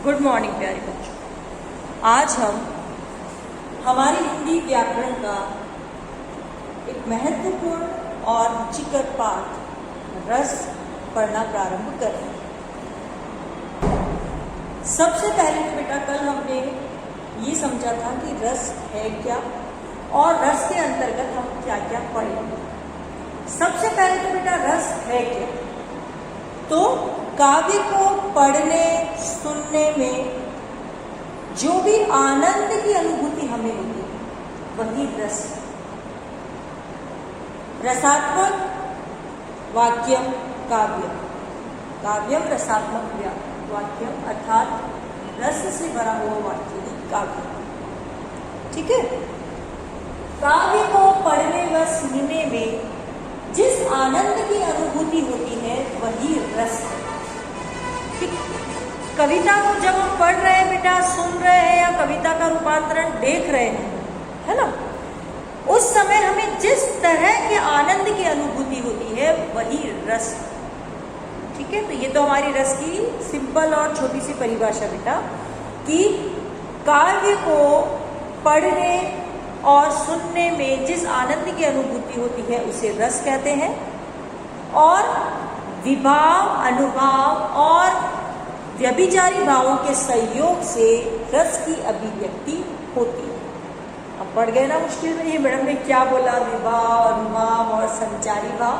Good morning प्यारे बच्चों। आज हम हमारी हिंदी व्याकरण का एक महत्वपूर्ण और रुचिकर पाठ रस पढ़ना प्रारंभ करें। सबसे पहले तो बेटा कल हमने ये समझा था कि रस है क्या और रस के अंतर्गत हम क्या क्या पढ़ेंगे। सबसे पहले तो बेटा रस है क्या, तो काव्य को पढ़ने सुनने में जो भी आनंद की अनुभूति हमें होती है वही रस है। रसात्मक वाक्यम काव्यम, काव्यम रसात्मक वाक्यम अर्थात रस से भरा हुआ वाक्य ही काव्य। ठीक है, काव्य को पढ़ने व सुनने में जिस आनंद की अनुभूति होती है वही रस है। कविता को जब हम पढ़ रहे हैं बेटा, सुन रहे हैं या कविता का रूपांतरण देख रहे हैं, है ना, उस समय हमें जिस तरह के आनंद की अनुभूति होती है वही रस। ठीक है, तो ये तो हमारी रस की सिंपल और छोटी सी परिभाषा बेटा कि काव्य को पढ़ने और सुनने में जिस आनंद की अनुभूति होती है उसे रस कहते हैं, और विभाव, अनुभाव और व्यभिचारी भावों के संयोग से रस की अभिव्यक्ति होती है। अब पढ़ गए ना मुश्किल में, ये मैडम ने क्या बोला, विभाव, अनुभाव और संचारी भाव,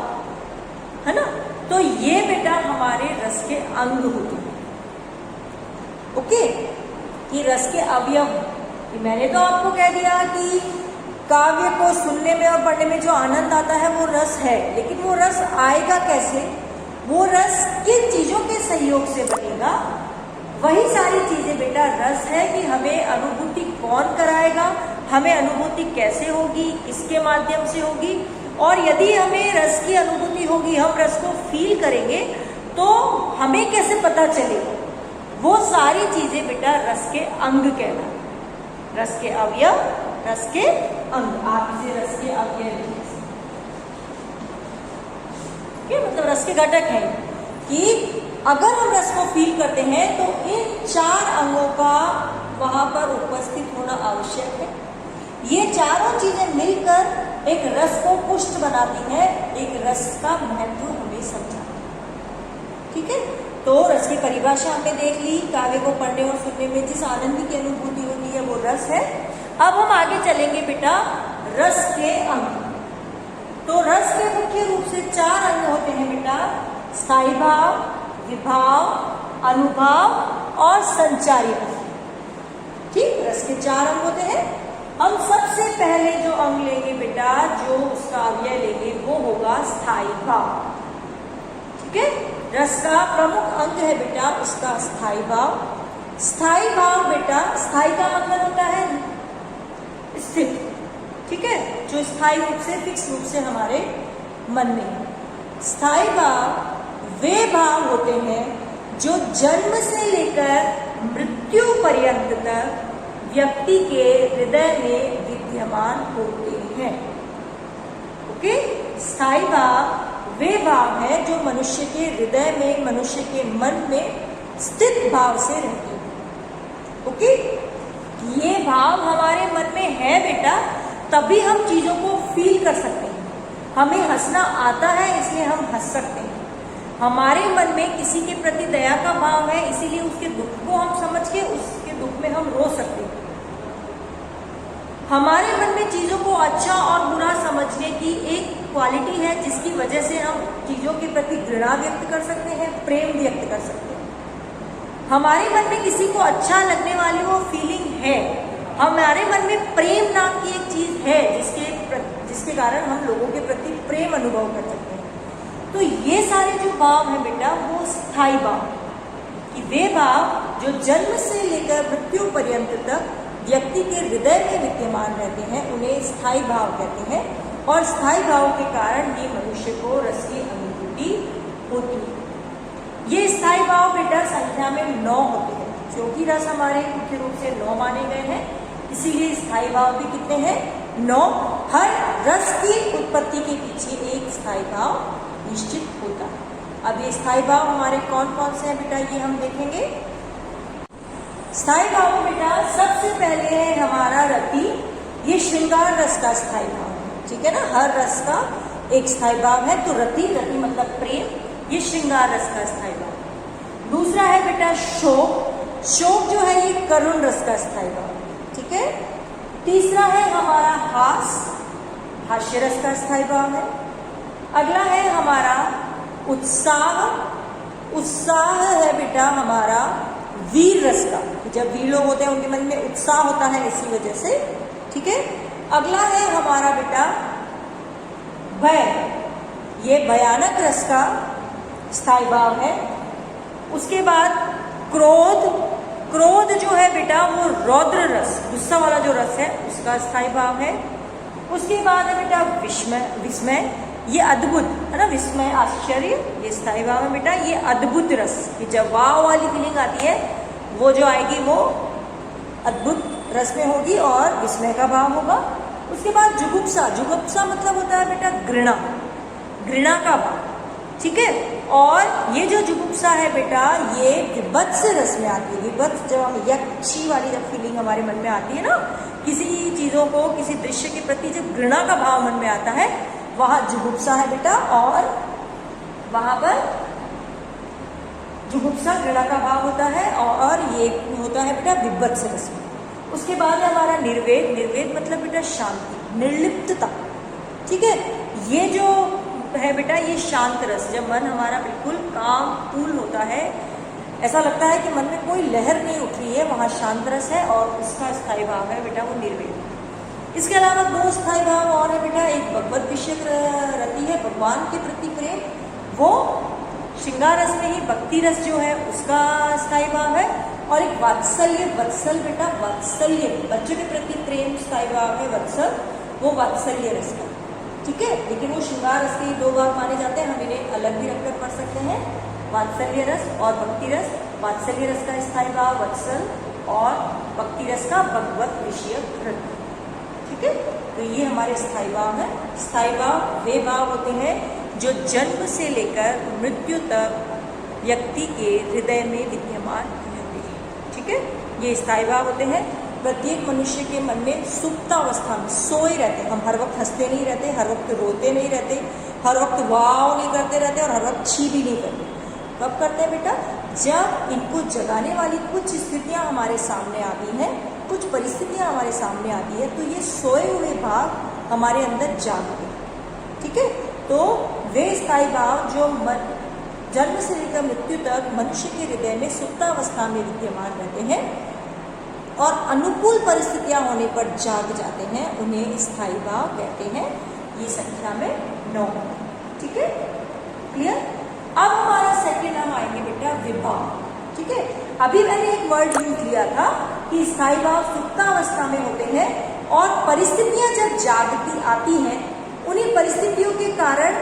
है ना। तो ये बेटा हमारे रस के अंग होते हैं। ओके, कि रस के अवयव। मैंने तो आपको कह दिया कि काव्य को सुनने में और पढ़ने में जो आनंद आता है वो रस है, लेकिन वो रस आएगा कैसे, वो रस किन चीजों के सहयोग से बनेगा, वही सारी चीजें बेटा रस है। कि हमें अनुभूति कौन कराएगा, हमें अनुभूति कैसे होगी, किसके माध्यम से होगी, और यदि हमें रस की अनुभूति होगी, हम रस को फील करेंगे, तो हमें कैसे पता चलेगा। वो सारी चीजें बेटा रस के अंग कहना, रस के अवयव, रस के अंग। आप इसे रस के अवयव, मतलब रस के घटक हैं, कि अगर हम रस को फील करते हैं तो इन चार अंगों का वहां पर उपस्थित होना आवश्यक है। ये चारों चीजें मिलकर एक रस को पुष्ट बनाती है, एक रस का महत्व हमें समझाती है। ठीक है, तो रस की परिभाषा हमने देख ली। काव्य को पढ़ने और सुनने में जिस आनंद की अनुभूति होती है वो रस है। अब हम आगे चलेंगे बेटा रस के अंग। तो रस के मुख्य रूप से चार अंग होते हैं बेटा, स्थायी भाव, विभाव, अनुभाव और संचारी भाव। ठीक, रस के चार अंग होते हैं। हम सबसे पहले जो अंग लेंगे बेटा, जो उसका अवयव लेंगे, वो होगा स्थायी भाव। ठीक है, रस का प्रमुख अंग है बेटा उसका स्थायी भाव। स्थायी भाव बेटा, स्थायी का मतलब होता है स्थित। ठीक है, जो स्थायी रूप से, फिक्स रूप से हमारे मन में है। स्थायी भाव वे भाव होते हैं जो जन्म से लेकर मृत्यु पर्यंत तक व्यक्ति के हृदय में विद्यमान होते हैं। ओके, स्थायी भाव वे भाव है जो मनुष्य के हृदय में, मनुष्य के मन में स्थित भाव से रहते हैं। ओके, ये भाव हमारे मन में है बेटा, तभी हम चीजों को फील कर सकते हैं। हमें हंसना आता है इसलिए हम हंस सकते हैं। हमारे मन में किसी के प्रति दया का भाव है, इसीलिए उसके दुख को हम समझ के उसके दुख में हम रो सकते हैं। हमारे मन में चीजों को अच्छा और बुरा समझने की एक क्वालिटी है, जिसकी वजह से हम चीजों के प्रति घृणा व्यक्त कर सकते हैं, प्रेम व्यक्त कर सकते हैं। हमारे मन में किसी को अच्छा लगने वाली वो फीलिंग है। हमारे मन में प्रेम नाम की एक चीज है, जिसके कारण हम लोगों के प्रति प्रेम अनुभव कर सकते हैं। तो ये सारे जो भाव हैं बेटा वो स्थायी भाव, कि वे भाव जो जन्म से लेकर मृत्यु पर्यंत तक व्यक्ति के हृदय में विद्यमान रहते हैं, उन्हें स्थायी भाव कहते हैं। और स्थायी भाव के कारण ही मनुष्य को रस की अनुभूति होती है। ये स्थायी भाव बेटा संख्या में 9 होते हैं, क्योंकि रस हमारे मुख्य रूप से 9 माने गए हैं, इसीलिए स्थायी भाव भी कितने हैं, 9। हर रस की उत्पत्ति के पीछे एक स्थायी भाव निश्चित होता है। अब ये स्थायी भाव हमारे कौन कौन से हैं बेटा, ये हम देखेंगे। स्थायी भाव में बेटा सबसे पहले है हमारा रति, ये श्रृंगार रस का स्थायी भाव है, ठीक है ना। हर रस का एक स्थायी भाव है, तो रति, रति मतलब प्रेम, ये श्रृंगार रस का स्थायी भाव। दूसरा है बेटा शोक, शोक जो है ये करुण रस का स्थायी भाव, ठीक है। तीसरा है हमारा हास्य रस का स्थायी भाव है। अगला है हमारा उत्साह, उत्साह है बेटा हमारा वीर रस का, जब वीर लोग होते हैं उनके मन में उत्साह होता है इसी वजह से, ठीक है। अगला है हमारा बेटा भय, ये भयानक रस का स्थायी भाव है। उसके बाद क्रोध, क्रोध जो है बेटा वो रौद्र रस, गुस्सा वाला जो रस है उसका स्थायी भाव है। उसके बाद है बेटा विस्मय, विस्मय ये अद्भुत है ना, विस्मय आश्चर्य, ये स्थायी भाव है बेटा। ये अद्भुत रस, कि जब वाव वाली फीलिंग आती है वो जो आएगी वो अद्भुत रस में होगी और विस्मय का भाव होगा। उसके बाद जुगुप्सा, जुगुप्सा मतलब होता है बेटा घृणा, घृणा का भाव, ठीक है। और ये जो जुगुप्सा है बेटा ये विभत्स रस में आती है। विभत्स जब हम यक्षी वाली जब फीलिंग हमारे मन में आती है ना, किसी चीजों को, किसी दृश्य के प्रति जब घृणा का भाव मन में आता है वहां जुगुप्सा है बेटा, और वहां पर जुगुप्सा घृणा का भाव होता है और ये होता है बेटा विभत्स रस में। उसके बाद है हमारा निर्वेद, निर्वेद मतलब बेटा शांति, निर्लिप्तता, ठीक है। ये जो है बेटा ये शांत रस, जब मन हमारा बिल्कुल काम कूल होता है, ऐसा लगता है कि मन में कोई लहर नहीं उठ रही है, वहां शांत रस है और उसका स्थायी भाव है बेटा वो निर्वेद। इसके अलावा दो स्थायी भाव और है बेटा, एक भगवत विषयक रति है, भगवान के प्रति प्रेम, वो श्रृंगार रस में ही भक्ति रस जो है उसका स्थायी भाव है। और एक वात्सल्य, वत्सल बेटा वात्सल्य, बच्चों के प्रति प्रेम स्थायी भाव है वत्सल, वो वात्सल्य रस का, ठीक है। लेकिन वो श्रृंगार रस के दो भाग माने जाते हैं, हम इन्हें अलग भी रखकर पढ़ सकते हैं, वात्सल्य रस और भक्ति रस। वात्सल्य रस का स्थायी भाव वत्सल और भक्ति रस का भगवत विषयक रति, ठीक है। तो ये हमारे स्थायी भाव है। स्थायी भाव वे भाव होते हैं जो जन्म से लेकर मृत्यु तक व्यक्ति के हृदय में विद्यमान रहते हैं, ठीक है। ये स्थायी भाव होते हैं। प्रत्येक मनुष्य के मन में सुप्तावस्था में सोए रहते हैं। हम हर वक्त हंसते नहीं रहते, हर वक्त रोते नहीं रहते, हर वक्त वाव नहीं करते रहते और हर वक्त छी भी नहीं करते। कब करते हैं बेटा? जब इनको जगाने वाली कुछ स्थितियां हमारे सामने आती हैं, कुछ परिस्थितियां हमारे सामने आती है, तो ये सोए हुए भाव हमारे अंदर जागते हैं, ठीक है। तो वे स्थायी भाव जो जन्म से लेकर मृत्यु तक मनुष्य के हृदय में सुप्तावस्था में विद्यमान रहते हैं और अनुकूल परिस्थितियां होने पर जाग जाते हैं, उन्हें स्थायी भाव कहते हैं। ये संख्या में 9, ठीक है, क्लियर। अब हमारा सेकंड हम आएंगे बेटा विभाव, ठीक है। अभी मैंने एक वर्ड यूज किया था कि स्थायी भाव सुप्तावस्था में होते हैं और परिस्थितियां जब जागती आती हैं, उन्हीं परिस्थितियों के कारण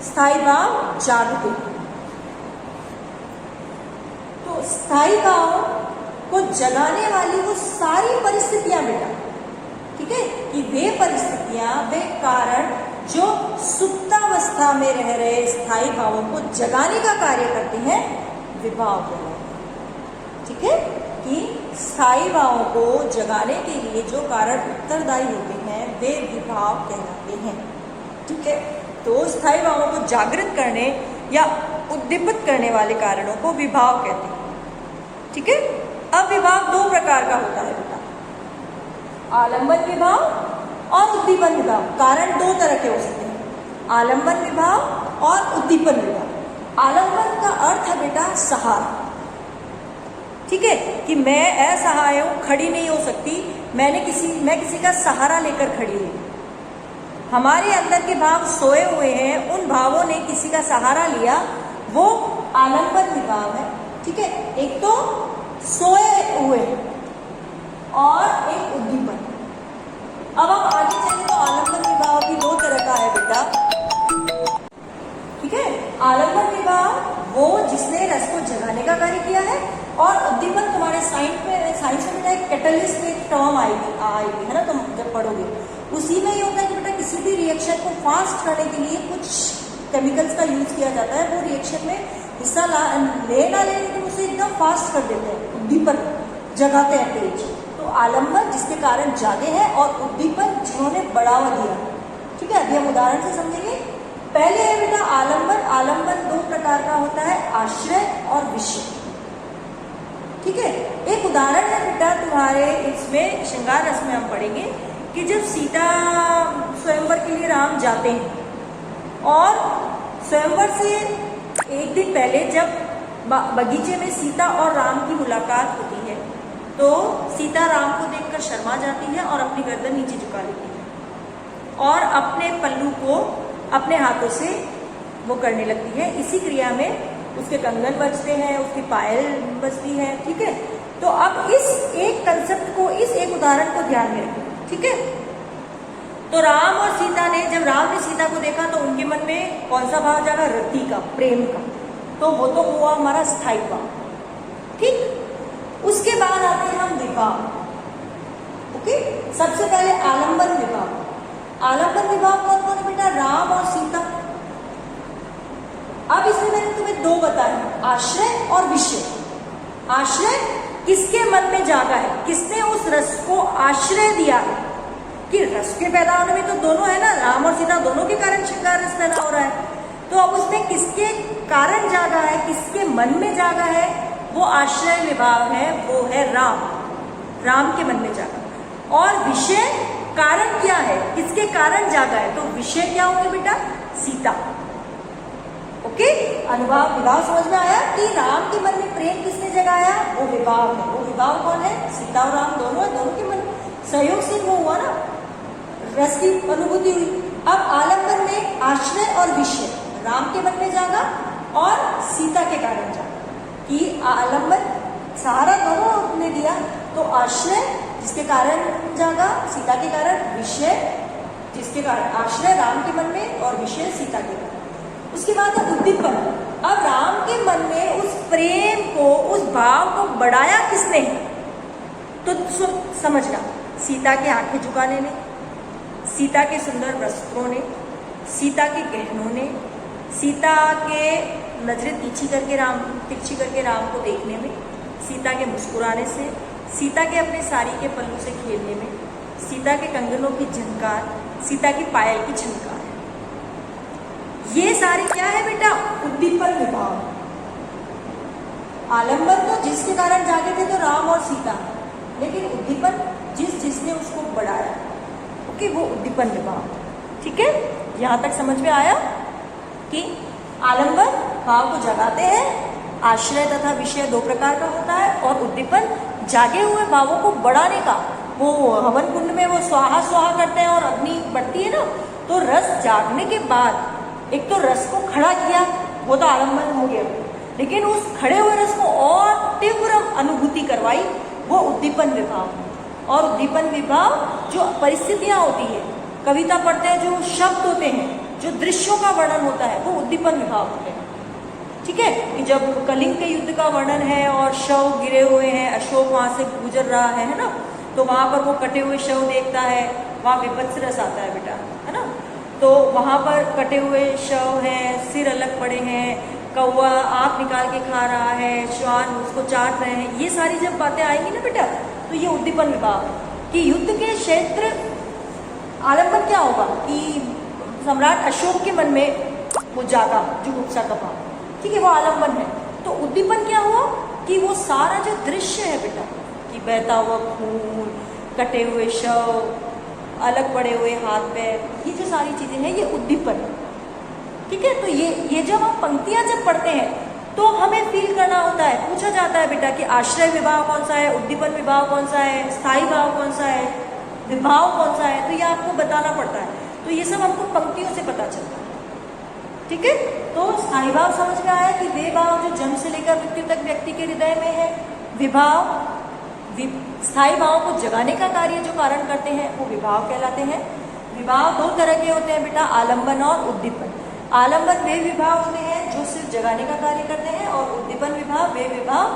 स्थायी भाव जागते हैं। तो स्थायी भाव को जगाने वाली वो सारी परिस्थितियां बेटा, ठीक है, कि वे परिस्थितियां, वे कारण जो सुप्तावस्था में रह रहे स्थायी भावों को जगाने का कार्य करते हैं, विभाव कहलाते हैं, ठीक है। कि स्थायी भावों को जगाने के लिए जो कारण उत्तरदायी होते हैं वे विभाव कहलाते हैं, ठीक है। तो स्थायी भावों को जागृत करने या उद्दीपित करने वाले कारणों को विभाव कहते हैं, ठीक है। अब विभाव 2 प्रकार का होता है बेटा, आलंबन विभाव और उद्दीपन विभाव। कारण 2 तरह के हो सकते हैं, आलंबन विभाव और उद्दीपन विभाव। आलंबन का अर्थ है बेटा सहारा, ठीक है, कि मैं असहाय हूं, खड़ी नहीं हो सकती, मैं किसी का सहारा लेकर खड़ी हूं। हमारे अंदर के भाव सोए हुए हैं, उन भावों ने किसी का सहारा लिया, वो आलंबन विभाव है, ठीक है। एक तो सोए हुए और एक उद्दीपन। अब हम आगे चलें तो आलंबन विभाव भी 2 तरह का है बेटा, ठीक है। आलंबन विभाव वो जिसने रस को जगाने का कार्य किया है, और उद्दीपन तुम्हारे साइंस में बेटा एक कैटलिस्ट एक टर्म आएगी है ना, तुम जब पढ़ोगे उसी में ये होता है कि बेटा किसी भी रिएक्शन को फास्ट करने के लिए कुछ केमिकल्स का यूज किया जाता है, वो रिएक्शन में हिस्सा ले ना लेकिन उसे एकदम फास्ट कर देते हैं, उद्दीपन। जगाते हैं तेज। तो आलंबन जिसके कारण जागे हैं और उद्दीपन जिन्होंने बढ़ावा दिया। ठीक है, अभी हम उदाहरण से समझेंगे। पहले है बेटा आलंबन। आलंबन दो प्रकार का होता है, आश्रय और विषय। ठीक है, एक उदाहरण है बेटा तुम्हारे इसमें श्रृंगार रस में हम पढ़ेंगे कि जब सीता स्वयंवर के लिए राम जाते हैं और स्वयंवर से एक दिन पहले जब बगीचे में सीता और राम की मुलाकात होती है तो सीता राम को देखकर शर्मा जाती है और अपनी गर्दन नीचे झुका लेती है और अपने पल्लू को अपने हाथों से वो करने लगती है। इसी क्रिया में उसके कंगन बजते हैं, उसकी पायल बजती है। ठीक है, तो अब इस एक कंसेप्ट को, इस एक उदाहरण को ध्यान में रखें। ठीक है, तो राम और सीता ने, जब राम ने सीता को देखा तो उनके मन में कौन सा भाव जागा? रति का, प्रेम का। तो वो तो हुआ हमारा स्थायी भाव। ठीक, उसके बाद आते हैं हम विवाह। ओके, सबसे पहले आलंबन विवाह। आलंबन विवाह कौन कौन है बेटा? राम और सीता। अब इसमें मैंने तुम्हें दो बताए, आश्रय और विषय। आश्रय किसके मन में जागा है, किसने उस रस को आश्रय दिया है, कि रस के पैदा होने में तो दोनों है ना, राम और सीता दोनों के कारण श्रृंगार रस पैदा हो रहा है। तो अब उसमें किसके कारण जागा है, किसके मन में जागा है, वो आश्रय विभाव है, वो है राम। राम के मन में जागा। और विषय कारण क्या है, किसके कारण जागा है, तो विषय क्या होंगे बेटा? सीता। ओके, अनुभाव विभाव समझ में आया कि राम के मन में प्रेम किसने जगाया? वो विभाव है। वो विभाव कौन है? सीता और राम दोनों है, दोनों के मन सहयोग से वो हुआ ना, रस की अनुभूति हुई। अब आलंबन में आश्रय और विषय राम के मन में जागा और सीता के कारण जागा, कि आलंबन सहारा दोनों ने दिया। तो आश्रय जिसके कारण जागा, सीता के कारण, विषय जिसके कारण, आश्रय राम के मन में और विषय सीता के कारण। उसके बाद है उद्दीपन। अब राम के मन में उस प्रेम को, उस भाव को बढ़ाया किसने? तो समझना, सीता के आंखें झुकाने ने, सीता के सुंदर वस्त्रों ने, सीता के गहनों ने, सीता के नजरें तिरछी करके राम को देखने में, सीता के मुस्कुराने से, सीता के अपने साड़ी के पल्लू से खेलने में, सीता के कंगनों की झनकार, सीता की पायल की झनकार। ये सारी क्या है बेटा? उद्दीपन विभाव। आलंबन तो जिसके कारण जागे थे तो राम और सीता, लेकिन उद्दीपन जिसने उसको बढ़ाया, ओके, वो उद्दीपन विभाव। ठीक है, यहां तक समझ में आया कि आलंबन भाव को जगाते हैं, आश्रय तथा विषय दो प्रकार का होता है, और उद्दीपन जागे हुए भावों को बढ़ाने का। वो हवन कुंड में वो स्वाहा स्वाहा करते हैं और अग्नि बढ़ती है ना, तो रस जागने के बाद एक तो रस को खड़ा किया, वो तो आलंबन हो गया, लेकिन उस खड़े हुए रस को और तीव्र अनुभूति करवाई, वो उद्दीपन विभाव। और उद्दीपन विभाव जो परिस्थितियां होती है, कविता पढ़ते हैं, जो शब्द होते हैं, जो दृश्यों का वर्णन होता है, वो उद्दीपन विभाव होते हैं। ठीक है, कि जब कलिंग के युद्ध का वर्णन है और शव गिरे हुए हैं, अशोक वहां से गुजर रहा है ना, तो वहां पर वो कटे हुए शव देखता है, वहां विभत्स रस आता है बेटा, है ना। तो वहां पर कटे हुए शव हैं, सिर अलग पड़े हैं, कौवा आँख निकाल के खा रहा है, श्वान उसको चाट रहे हैं, ये सारी जब बातें आएंगी ना बेटा, तो ये उद्दीपन विभाव कि युद्ध के क्षेत्र। आलंबन क्या होगा कि सम्राट अशोक के मन में वो जागा जुगुप्सा का भाव, ठीक है, वो आलंबन है। तो उद्दीपन क्या हुआ कि वो सारा जो दृश्य है बेटा, कि बहता हुआ खून, कटे हुए शव, अलग पड़े हुए हाथ पैर, ये जो सारी चीजें हैं, ये उद्दीपन है। ठीक है, तो ये जब हम पंक्तियां जब पढ़ते हैं तो हमें फील करना होता है, पूछा जाता है बेटा कि आश्रय विभाव कौन सा है, उद्दीपन विभाव कौन सा है, स्थायी भाव कौन सा है, विभाव कौन सा है, तो ये आपको बताना पड़ता है। तो ये सब हमको पंक्तियों से पता चलता है। ठीक है, तो स्थायी भाव समझ में आया कि वे भाव जो जन्म से लेकर मृत्यु तक व्यक्ति के हृदय में है। विभाव, स्थायी भावों को जगाने का कार्य जो कारण करते हैं वो विभाव कहलाते हैं। विभाव दो तरह के होते हैं बेटा, आलंबन और उद्दीपन। आलंबन वे विभाव होते हैं जो सिर्फ जगाने का कार्य करते हैं, और उद्दीपन विभाव वे विभाव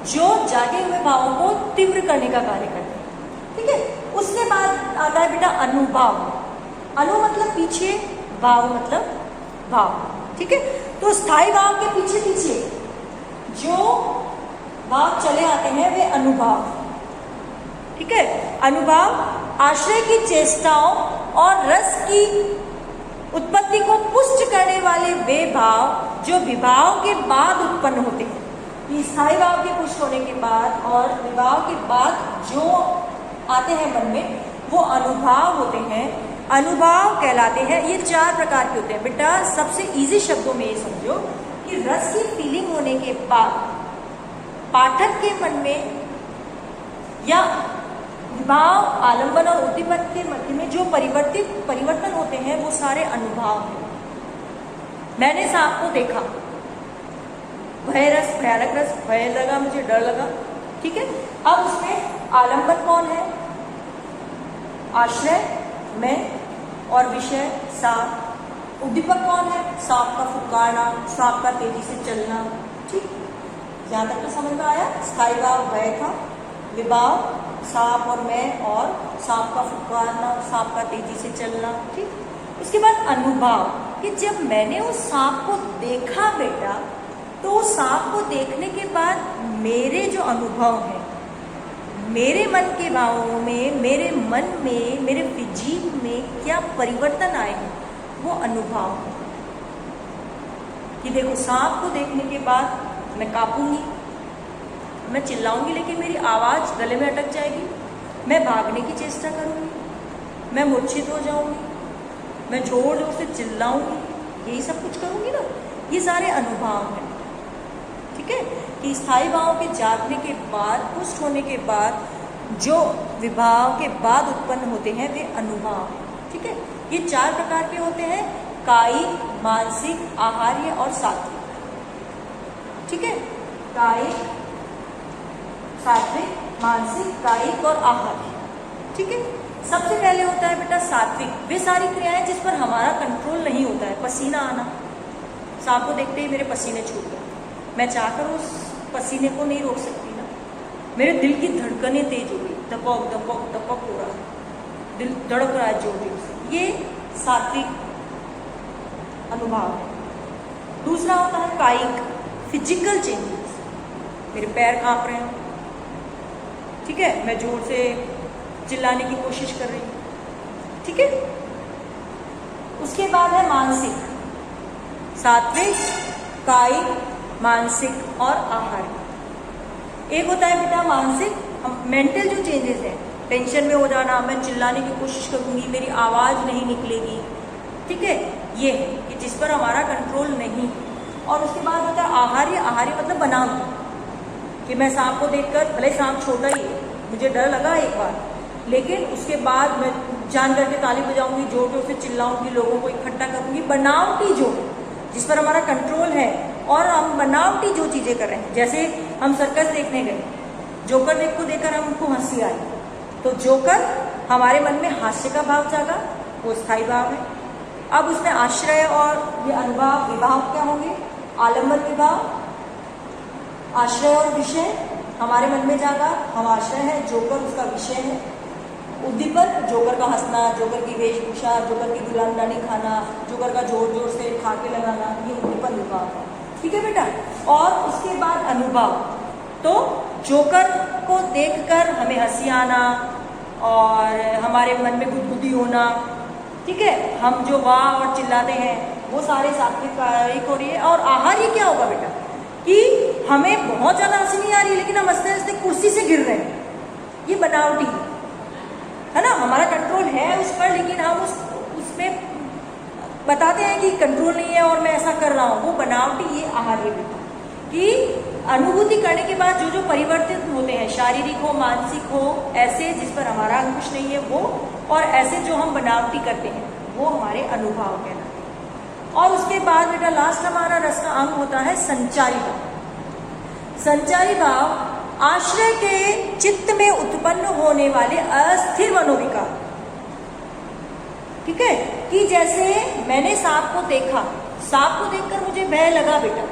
जो जागे हुए भावों को तीव्र करने का कार्य करते हैं। ठीक है, उसके बाद आता है बेटा अनुभाव। अनु मतलब पीछे, भाव मतलब भाव। ठीक है, तो स्थायी भाव के पीछे पीछे जो भाव चले आते हैं वे अनुभाव। ठीक है। अनुभाव आश्रय की चेष्टाओं और रस की उत्पत्ति को पुष्ट करने वाले वे भाव जो विवाह के बाद उत्पन्न होते हैं। ये स्थायी भाव के पुष्ट होने के बाद और विवाह के बाद जो आते हैं मन में वो अनुभाव होते हैं, अनुभाव कहलाते हैं। ये 4 प्रकार के होते हैं बेटा। सबसे इजी शब्दों में ये समझो कि रस की फीलिंग होने के बाद पाठक के मन में या विभाव, आलंबन और उद्दीपक के मध्य में जो परिवर्तन होते हैं वो सारे अनुभाव हैं। मैंने सांप को देखा, भय रस, भयानक रस, भय लगा, मुझे डर लगा, ठीक है। अब उसमें आलंबन कौन है? आश्रय मैं और विषय सांप। उद्दीपक कौन है? सांप का फुफकारना, सांप का तेजी से चलना, ठीक। यहाँ तक तो समझ में आया। स्थायी भाव भय था, विभाव सांप और मैं और सांप का फुफकारना, सांप का तेजी से चलना, ठीक। उसके बाद अनुभाव कि जब मैंने उस सांप को देखा बेटा, तो उस सांप को देखने के बाद मेरे जो अनुभव हैं, मेरे मन के भावों में, मेरे मन में, मेरे फिजीक में क्या परिवर्तन आए हैं, वो अनुभव है। कि देखो सांप को देखने के बाद मैं कांपूंगी, मैं चिल्लाऊंगी, लेकिन मेरी आवाज़ गले में अटक जाएगी, मैं भागने की चेष्टा करूंगी, मैं मूर्छित हो जाऊंगी, मैं जोर जोर से चिल्लाऊंगी, यही सब कुछ करूंगी ना। ये सारे अनुभव हैं, ठीक है। कि स्थायी भाव के जागने के बाद, पुष्ट होने के बाद जो विभाव के बाद उत्पन्न होते हैं वे अनुभव हैं, ठीक है। ये 4 प्रकार के होते हैं, कायिक, मानसिक, आहार्य और सात्विक, ठीक है। कायिक, सात्विक, मानसिक, कायिक और आहार्य, ठीक है। सबसे पहले होता है बेटा सात्विक। वे सारी क्रियाएं जिस पर हमारा कंट्रोल नहीं होता है। पसीना आना, सांप को देखते ही मेरे पसीने छूट गए, मैं चाहकर उस पसीने को नहीं रोक सकती ना। मेरे दिल की धड़कनें तेज हो गई, दपक दपक दपक हो रहा है, दिल धड़क रहा है जोर जोर से, ये सात्विक अनुभव है। दूसरा होता है कायिक, फिजिकल चेंजेस, मेरे पैर कांप रहे हैं, ठीक है, मैं जोर से चिल्लाने की कोशिश कर रही हूँ, ठीक है। उसके बाद है मानसिक, सात्विक, कायिक, मानसिक और आहार्य। एक होता है बेटा मानसिक, मेंटल जो चेंजेस हैं, टेंशन में हो जाना, मैं चिल्लाने की कोशिश करूंगी, मेरी आवाज़ नहीं निकलेगी, ठीक है, ये है कि जिस पर हमारा कंट्रोल नहीं। और उसके बाद होता है आहार्य। आहार्य मतलब बनावटी, कि मैं सांप को देखकर, भले सांप छोटा ही है, मुझे डर लगा एक बार, लेकिन उसके बाद मैं जान करके ताली बजाऊंगी, जोर जोर से चिल्लाऊंगी, लोगों को इकट्ठा करूंगी। बनावटी जो जिस पर हमारा कंट्रोल है, और हम बनावटी जो चीज़ें कर रहे हैं, जैसे हम सर्कस देखने गए, जोकर को देखकर हमको हंसी आई, तो जोकर हमारे मन में हास्य का भाव जागा, वो स्थायी भाव है। अब उसमें आश्रय और ये अनुभाव, विभाव क्या होंगे? आलंबन विभाव, आश्रय और विषय हमारे मन में जागा, हम आश्रय है, जोकर उसका विषय है। उद्दीपक, जोकर का हंसना, जोकर की वेशभूषा, जोकर की गुलामरानी खाना, जोकर का जोर जोर से ठाके लगाना, ये उद्दीपक विभाव है, ठीक है बेटा। और उसके बाद अनुभव, तो जोकर को देखकर हमें हंसी आना और हमारे मन में गुदगुदी होना, ठीक है, हम जो वाह और चिल्लाते हैं, वो सारे सात्विक कायिक हो रही है। और आहार्य क्या होगा बेटा? कि हमें बहुत ज़्यादा हंसी नहीं आ रही, लेकिन हम हंसते हंसते कुर्सी से गिर रहे हैं, ये बनावटी है ना। हमारा कंट्रोल है उस पर, लेकिन हम उसमें बताते हैं कि कंट्रोल नहीं है और मैं ऐसा कर रहा हूँ, वो बनावटी, ये आहार्य बेटा। कि अनुभूति करने के बाद जो जो परिवर्तित होते हैं, शारीरिक हो, मानसिक हो, ऐसे जिस पर हमारा अंकुश नहीं है वो, और ऐसे जो हम बनावटी करते हैं, वो हमारे अनुभव कहलाते हैं। और उसके बाद बेटा लास्ट हमारा रस का अंग होता है संचारी भाव। संचारी भाव आश्रय के चित्त में उत्पन्न होने वाले अस्थिर मनोविकार, ठीक है। कि जैसे मैंने सांप को देखा, सांप को देखकर मुझे भय लगा बेटा,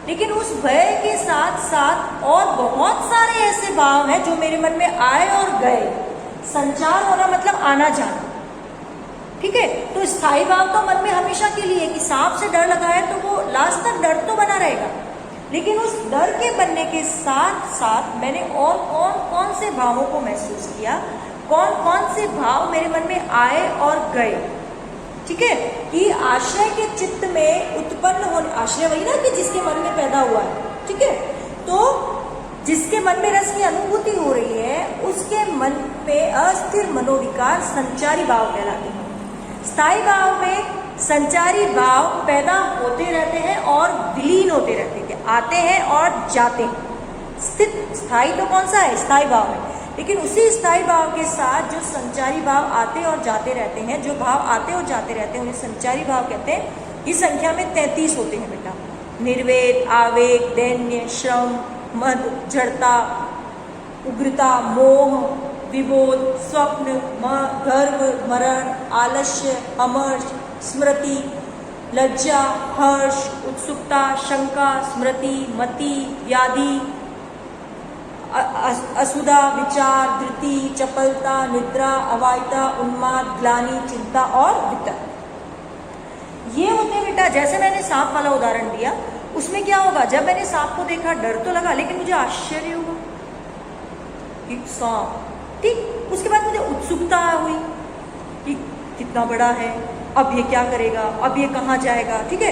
लेकिन उस भय के साथ साथ और बहुत सारे ऐसे भाव हैं जो मेरे मन में आए और गए। संचार होना मतलब आना जाना, ठीक है। तो स्थायी भाव तो मन में हमेशा के लिए, कि सांप से डर लगा है तो वो लास्ट तक डर तो बना रहेगा, लेकिन उस डर के बनने के साथ साथ मैंने और कौन कौन से भावों को महसूस किया, कौन कौन से भाव मेरे मन में आए और गए। ठीक है, कि आश्रय के चित्त में उत्पन्न होने, आश्रय वही ना कि जिसके मन में पैदा हुआ है। ठीक है, तो जिसके मन में रस की अनुभूति हो रही है उसके मन में अस्थिर मनोविकार संचारी भाव कहलाते हैं। स्थायी भाव में संचारी भाव पैदा होते रहते हैं और विलीन होते रहते हैं, आते हैं और जाते हैं। स्थित स्थायी तो कौन सा है, स्थायी भाव है, लेकिन उसी स्थायी भाव के साथ जो संचारी भाव आते और जाते रहते हैं, जो भाव आते और जाते रहते हैं उन्हें संचारी भाव कहते हैं। इस संख्या में 33 होते हैं बेटा। निर्वेद, आवेग, दैन्य, श्रम, मद, जड़ता, उग्रता, मोह, विबोध, स्वप्न, गर्व, मरण, आलस्य, अमर्ष, स्मृति, लज्जा, हर्ष, उत्सुकता, शंका, स्मृति, मति, व्याधि, असुदा, विचार, धृति, चपलता, निद्रा, अवायता, उन्माद, ग्लानि, चिंता और वितर्क। ये होते हैं बेटा। जैसे मैंने सांप वाला उदाहरण दिया, उसमें क्या होगा, जब मैंने सांप को देखा डर तो लगा, लेकिन मुझे आश्चर्य हुआ कि सांप, ठीक। उसके बाद मुझे उत्सुकता हुई कि कितना बड़ा है, अब ये क्या करेगा, अब ये कहाँ जाएगा। ठीक है,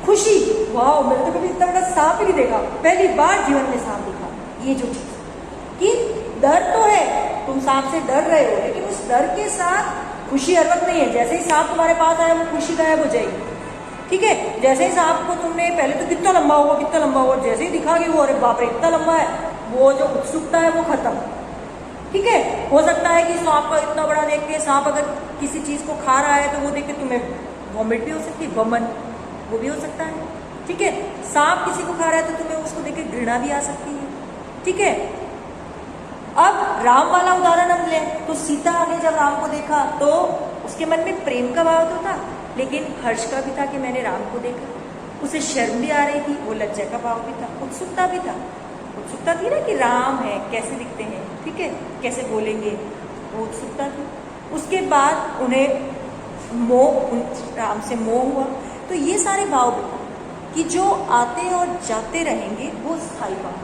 खुशी, वाह मैंने तो कभी इतना बड़ा सांप ही नहीं देखा, पहली बार जीवन में सांप देखा। ये जो चीज कि डर तो है, तुम सांप से डर रहे हो, लेकिन उस डर के साथ खुशी हर वक्त नहीं है। जैसे ही सांप तुम्हारे पास आया वो खुशी गायब हो जाएगी। ठीक है, जैसे ही सांप को तुमने पहले तो कितना लंबा होगा कितना लंबा होगा, जैसे ही दिखा कि वो अरे बाप रे इतना लंबा है, वो जो उत्सुकता है वो खत्म। ठीक है, हो सकता है कि सांप का इतना बड़ा देख के, सांप अगर किसी चीज को खा रहा है तो वो देख के तुम्हें वॉमिट भी हो सकती है, वमन वो भी हो सकता है। ठीक है, सांप किसी को खा रहा है तो तुम्हें उसको देख के घृणा भी आ सकती है। ठीक है, अब राम वाला उदाहरण हम लें तो सीता ने जब राम को देखा तो उसके मन में प्रेम का भाव तो था, लेकिन हर्ष का भी था कि मैंने राम को देखा। उसे शर्म भी आ रही थी, वो लज्जा का भाव भी था, उत्सुकता भी था। उत्सुकता थी ना कि राम है, कैसे दिखते हैं, ठीक है, कैसे बोलेंगे, वो उत्सुकता थी। उसके बाद उन्हें मोह, राम से मोह हुआ। तो ये सारे भाव भी कि जो आते और जाते रहेंगे वो स्थायी भाव।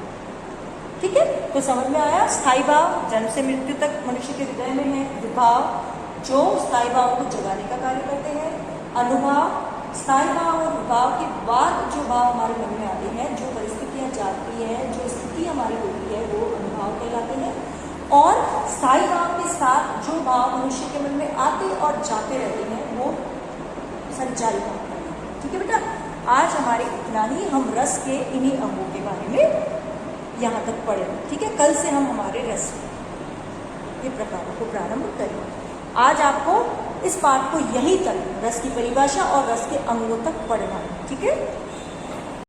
ठीक है, तो समझ में आया। स्थायी भाव जन्म से मृत्यु तक मनुष्य के हृदय में है, विभाव जो स्थायी भाव को जगाने का कार्य करते हैं, अनुभाव स्थायी भाव और विभाव के बाद जो भाव हमारे मन में आते हैं, जो परिस्थितियां जाती हैं, जो स्थिति हमारी होती है वो अनुभाव कहलाते हैं। और स्थायी भाव के साथ जो भाव मनुष्य के मन में आते और जाते रहते हैं वो संचारी भाव कहलाते हैं। ठीक है बेटा, आज हमारे इतना ही, हम रस के इन्हीं अंगों के बारे में यहाँ तक पढ़े। ठीक है, कल से हम हमारे रस के प्रकारों को प्रारंभ करेंगे। आज आपको इस पाठ को यहीं तक, रस की परिभाषा और रस के अंगों तक पढ़ना है। ठीक है।